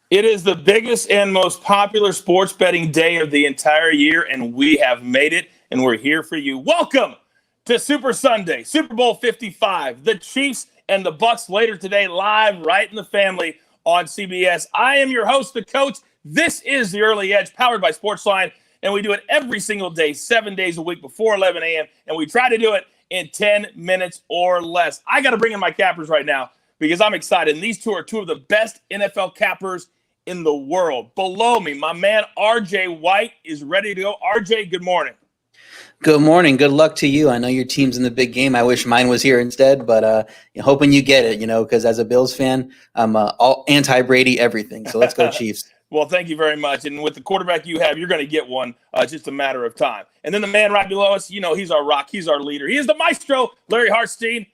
It is the biggest and most popular sports betting day of the entire year, and we have made it, and we're here for you. Welcome to Super Sunday, Super Bowl 55. The Chiefs and the Bucs later today, live right in the family on CBS. I am your host, the coach. This is The Early Edge, powered by SportsLine, and we do it every single day, 7 days a week before 11 a.m., and we try to do it in 10 minutes or less. I got to bring in my cappers right now because I'm excited, and these two are two of the best NFL cappers in the world. Below me, my man RJ White is ready to go. RJ, good morning. Good morning. Good luck to you. I know your team's in the big game. I wish mine was here instead, but hoping you get it, because as a Bills fan, I'm all anti-Brady everything. So let's go Chiefs. Well, thank you very much. And with the quarterback you have, you're going to get one. Just a matter of time. And then the man right below us, he's our rock. He's our leader. He is the Maestro, Larry Hartstein.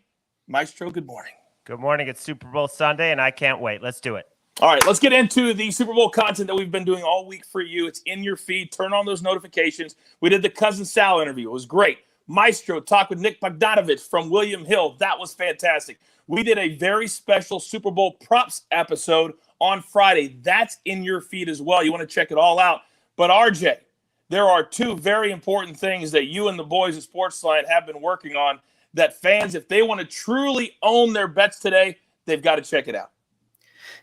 Maestro, good morning. Good morning. It's Super Bowl Sunday, and I can't wait. Let's do it. All right, let's get into the Super Bowl content that we've been doing all week for you. It's in your feed. Turn on those notifications. We did the Cousin Sal interview. It was great. Maestro talked with Nick Bogdanovich from William Hill. That was fantastic. We did a very special Super Bowl props episode on Friday. That's in your feed as well. You want to check it all out. But RJ, there are two very important things that you and the boys at SportsLine have been working on that fans, if they want to truly own their bets today, they've got to check it out.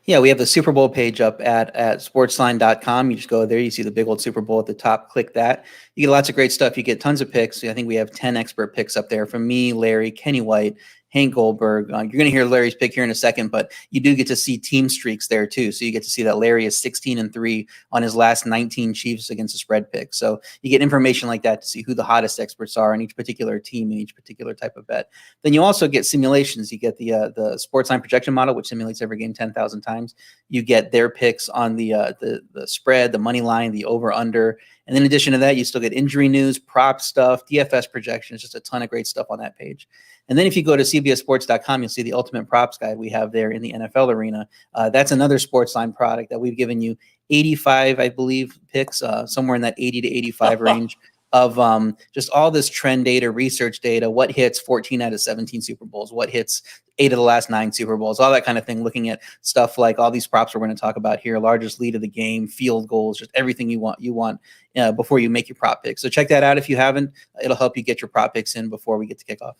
Yeah, we have the Super Bowl page up at sportsline.com. You just go there. You see the big old Super Bowl at the top. Click that. You get lots of great stuff. You get tons of picks. I think we have 10 expert picks up there from me, Larry, Kenny White, Hank Goldberg. You're going to hear Larry's pick here in a second, but you do get to see team streaks there too. So you get to see that Larry is 16-3 on his last 19 Chiefs against the spread pick. So you get information like that to see who the hottest experts are on each particular team and each particular type of bet. Then you also get simulations. You get the SportsLine projection model, which simulates every game 10,000 times. You get their picks on the spread, the money line, the over under. And in addition to that, you still get injury news, prop stuff, DFS projections, just a ton of great stuff on that page. And then if you go to cbssports.com, you'll see the ultimate props guide we have there in the NFL arena. That's another SportsLine product that we've given you 85, I believe, picks, somewhere in that 80 to 85 range of just all this trend data, research data, what hits 14 out of 17 Super Bowls, what hits 8 of the last 9 Super Bowls, all that kind of thing, looking at stuff like all these props we're going to talk about here, largest lead of the game, field goals, just everything you want before you make your prop picks. So check that out if you haven't. It'll help you get your prop picks in before we get to kickoff.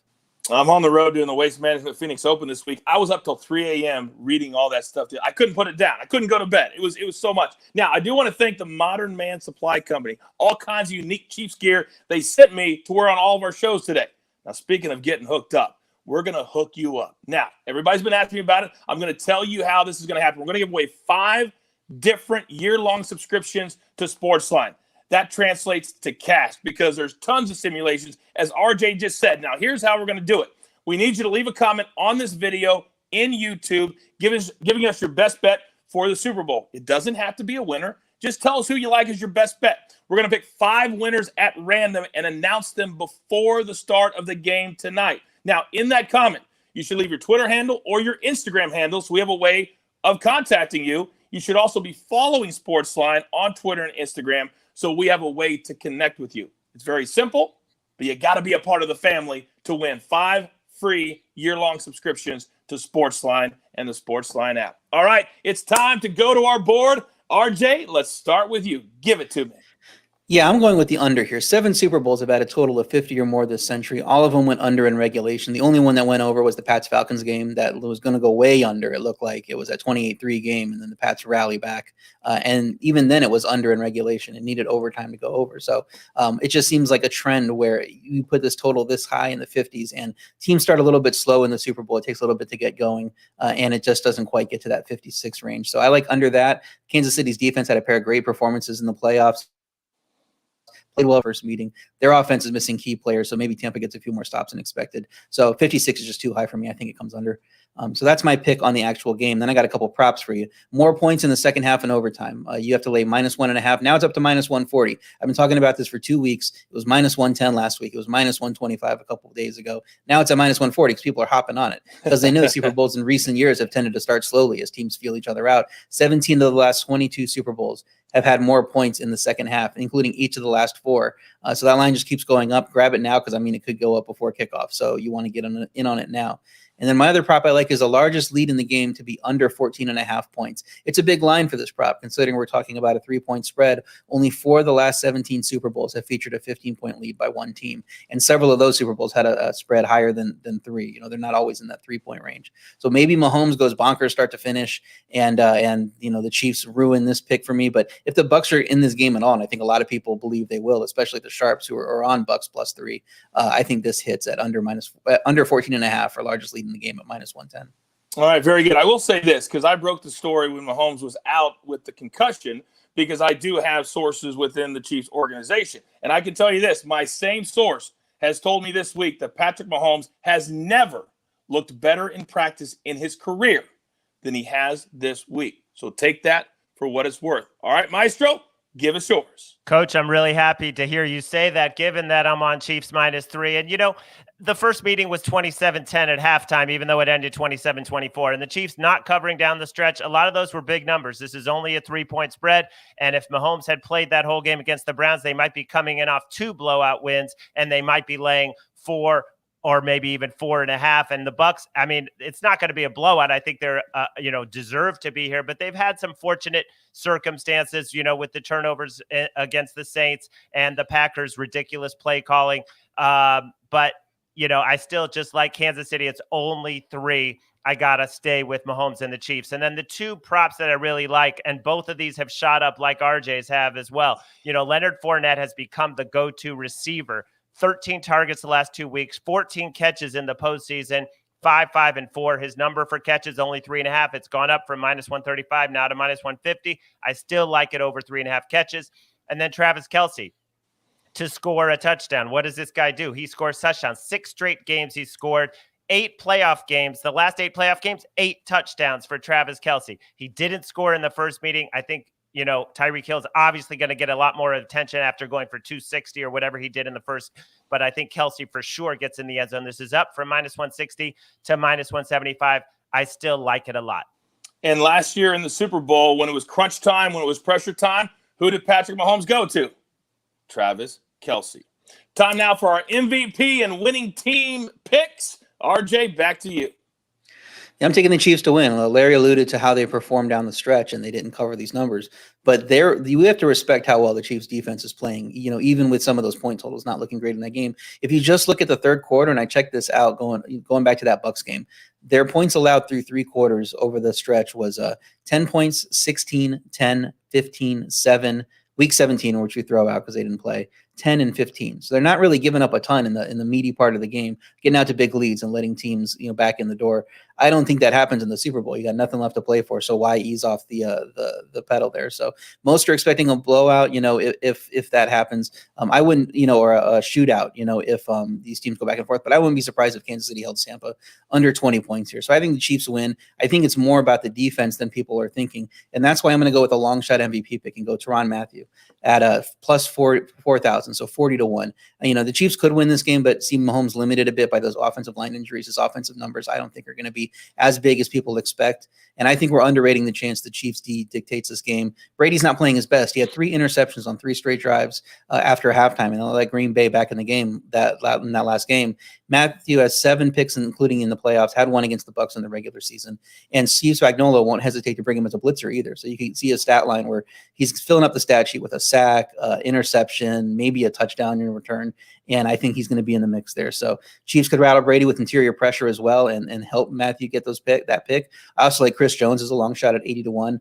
I'm on the road doing the Waste Management Phoenix Open this week. I was up till 3 a.m. reading all that stuff. I couldn't put it down. I couldn't go to bed. It was so much. Now, I do want to thank the Modern Man Supply Company. All kinds of unique Chiefs gear they sent me to wear on all of our shows today. Now, speaking of getting hooked up, we're going to hook you up. Now, everybody's been asking me about it. I'm going to tell you how this is going to happen. We're going to give away 5 different year-long subscriptions to SportsLine. That translates to cash because there's tons of simulations, as RJ just said. Now, here's how we're going to do it. We need you to leave a comment on this video in YouTube, giving us your best bet for the Super Bowl. It doesn't have to be a winner. Just tell us who you like as your best bet. We're going to pick 5 winners at random and announce them before the start of the game tonight. Now, in that comment, you should leave your Twitter handle or your Instagram handle so we have a way of contacting you. You should also be following SportsLine on Twitter and Instagram so we have a way to connect with you. It's very simple, but you got to be a part of the family to win 5 free year-long subscriptions to SportsLine and the SportsLine app. All right, it's time to go to our board. RJ, let's start with you. Give it to me. Yeah, I'm going with the under here. 7 Super Bowls have had a total of 50 or more this century. All of them went under in regulation. The only one that went over was the Pats-Falcons game that was going to go way under. It looked like it was a 28-3 game, and then the Pats rally back. And even then, it was under in regulation. It needed overtime to go over. So it just seems like a trend where you put this total this high in the 50s, and teams start a little bit slow in the Super Bowl. It takes a little bit to get going, and it just doesn't quite get to that 56 range. So I like under that. Kansas City's defense had a pair of great performances in the playoffs. Played well first meeting. Their offense is missing key players, so maybe Tampa gets a few more stops than expected. So 56 is just too high for me. I think it comes under. So that's my pick on the actual game. Then I got a couple props for you. More points in the second half and overtime. You have to lay -1.5. Now it's up to -140. I've been talking about this for 2 weeks. It was -110 last week. It was -125 a couple of days ago. Now it's at -140 because people are hopping on it because they know Super Bowls in recent years have tended to start slowly as teams feel each other out. 17 of the last 22 Super Bowls have had more points in the second half, including each of the last 4. So that line just keeps going up. Grab it now because, I mean, it could go up before kickoff. So you want to get in on it now. And then my other prop I like is the largest lead in the game to be under 14.5 points. It's a big line for this prop, considering we're talking about a 3-point spread. Only 4 of the last 17 Super Bowls have featured a 15-point lead by one team. And several of those Super Bowls had a spread higher than 3. They're not always in that 3-point range. So maybe Mahomes goes bonkers start to finish, and the Chiefs ruin this pick for me. But if the Bucs are in this game at all, and I think a lot of people believe they will, especially the sharps who are on Bucs +3, I think this hits at under 14.5 for largest lead in the game at -110. All right, very good. I will say this, because I broke the story when Mahomes was out with the concussion, because I do have sources within the Chiefs organization. And I can tell you this, my same source has told me this week that Patrick Mahomes has never looked better in practice in his career than he has this week. So take that for what it's worth. All right, Maestro, give us yours. Coach, I'm really happy to hear you say that, given that I'm on Chiefs -3. And, the first meeting was 27-10 at halftime, even though it ended 27-24. And the Chiefs not covering down the stretch, a lot of those were big numbers. This is only a 3-point spread. And if Mahomes had played that whole game against the Browns, they might be coming in off 2 blowout wins, and they might be laying 4 or maybe even 4.5. And the Bucs, I mean, it's not going to be a blowout. I think they're, deserve to be here, but they've had some fortunate circumstances, with the turnovers against the Saints and the Packers' ridiculous play calling. But I still just like Kansas City. It's only 3. I got to stay with Mahomes and the Chiefs. And then the 2 props that I really like, and both of these have shot up like RJ's have as well. Leonard Fournette has become the go-to receiver. 13 targets the last 2 weeks, 14 catches in the postseason, 5, and 4. His number for catches only 3.5. It's gone up from -135 now to -150. I still like it over 3.5 catches. And then Travis Kelce to score a touchdown. What does this guy do? He scores touchdowns. 6 straight games he scored. 8 playoff games. The last 8 playoff games, 8 touchdowns for Travis Kelce. He didn't score in the first meeting. I think Tyreek Hill's obviously going to get a lot more attention after going for 260 or whatever he did in the first. But I think Kelce for sure gets in the end zone. This is up from -160 to -175. I still like it a lot. And last year in the Super Bowl, when it was crunch time, when it was pressure time, who did Patrick Mahomes go to? Travis Kelce. Time now for our MVP and winning team picks. RJ, back to you. Yeah, I'm taking the Chiefs to win. Larry alluded to how they performed down the stretch, and they didn't cover these numbers. But we have to respect how well the Chiefs defense is playing, even with some of those point totals not looking great in that game. If you just look at the third quarter, and I checked this out going back to that Bucs game, their points allowed through 3 quarters over the stretch was 10 points, 16, 10, 15, 7, week 17, which we throw out because they didn't play, 10 and 15. So they're not really giving up a ton in the meaty part of the game, getting out to big leads and letting teams, back in the door. I don't think that happens in the Super Bowl. You got nothing left to play for, so why ease off the pedal there? So most are expecting a blowout. If that happens, I wouldn't, or a shootout. If these teams go back and forth, but I wouldn't be surprised if Kansas City held Tampa under 20 points here. So I think the Chiefs win. I think it's more about the defense than people are thinking, and that's why I'm going to go with a long shot MVP pick and go Tyrann Mathieu at a plus 4,000, so 40 to 1. The Chiefs could win this game, but see Mahomes limited a bit by those offensive line injuries. His offensive numbers, I don't think, are going to be as big as people expect. And I think we're underrating the chance the Chiefs D dictates this game. Brady's not playing his best. He had 3 interceptions on 3 straight drives after halftime, and like Green Bay back in the game in that last game. Mathieu has 7 picks, including in the playoffs, had 1 against the Bucs in the regular season. And Steve Spagnuolo won't hesitate to bring him as a blitzer either. So you can see a stat line where he's filling up the stat sheet with a sack, interception, maybe a touchdown in return. And I think he's going to be in the mix there. So Chiefs could rattle Brady with interior pressure as well and help Mathieu get that pick. I also like Chris Jones as a long shot at 80 to 1.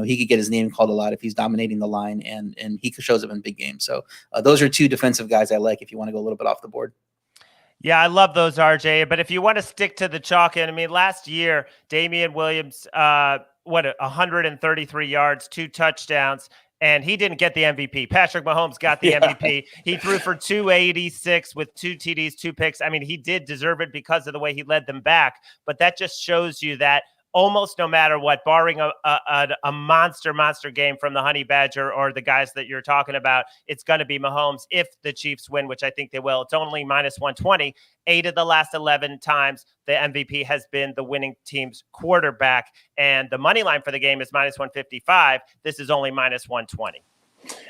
He could get his name called a lot if he's dominating the line, and he shows up in big games. So those are 2 defensive guys I like if you want to go a little bit off the board. Yeah, I love those, RJ. But if you want to stick to the chalk, and I mean, last year, Damian Williams, 133 yards, 2 touchdowns, and he didn't get the MVP. Patrick Mahomes got the MVP. He threw for 286 with 2 TDs, 2 picks. I mean, he did deserve it because of the way he led them back. But that just shows you that almost no matter what, barring a monster game from the Honey Badger or the guys that you're talking about, it's going to be Mahomes if the Chiefs win, which I think they will. It's only -120. 8 of the last 11 times the MVP has been the winning team's quarterback. And the money line for the game is -155. This is only -120.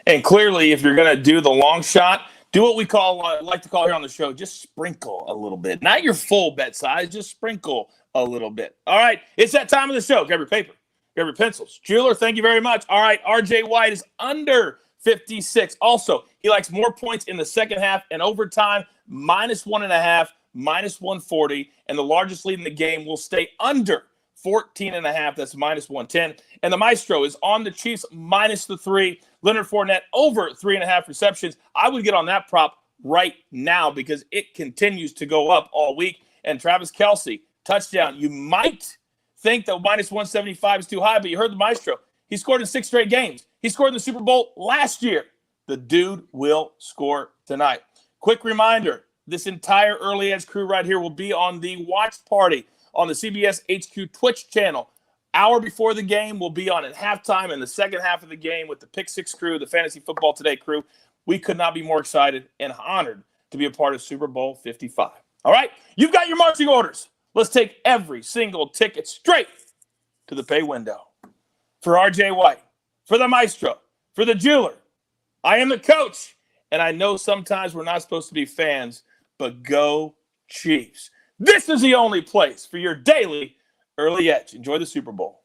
And clearly, if you're going to do the long shot, Do what we call, like to call here on the show, just sprinkle a little bit. Not your full bet size, just sprinkle a little bit. All right, it's that time of the show. Grab your paper, grab your pencils. Jeweler, thank you very much. All right, RJ White is under 56. Also, he likes more points in the second half and overtime, -1.5, -140. And the largest lead in the game will stay under 14.5. That's -110. And the Maestro is on the Chiefs -3. Leonard Fournette over 3.5 receptions. I would get on that prop right now because it continues to go up all week. And Travis Kelce, touchdown. You might think that -175 is too high, but you heard the Maestro. He scored in 6 straight games. He scored in the Super Bowl last year. The dude will score tonight. Quick reminder, this entire Early Edge crew right here will be on the watch party on the CBS HQ Twitch channel. Hour before the game, we'll be on at halftime in the second half of the game with the Pick Six crew, the Fantasy Football Today crew. We could not be more excited and honored to be a part of Super Bowl 55. All right, you've got your marching orders. Let's take every single ticket straight to the pay window. For RJ White, for the Maestro, for the Jeweler, I am the coach, and I know sometimes we're not supposed to be fans, but go Chiefs. This is the only place for your daily Early Edge. Enjoy the Super Bowl.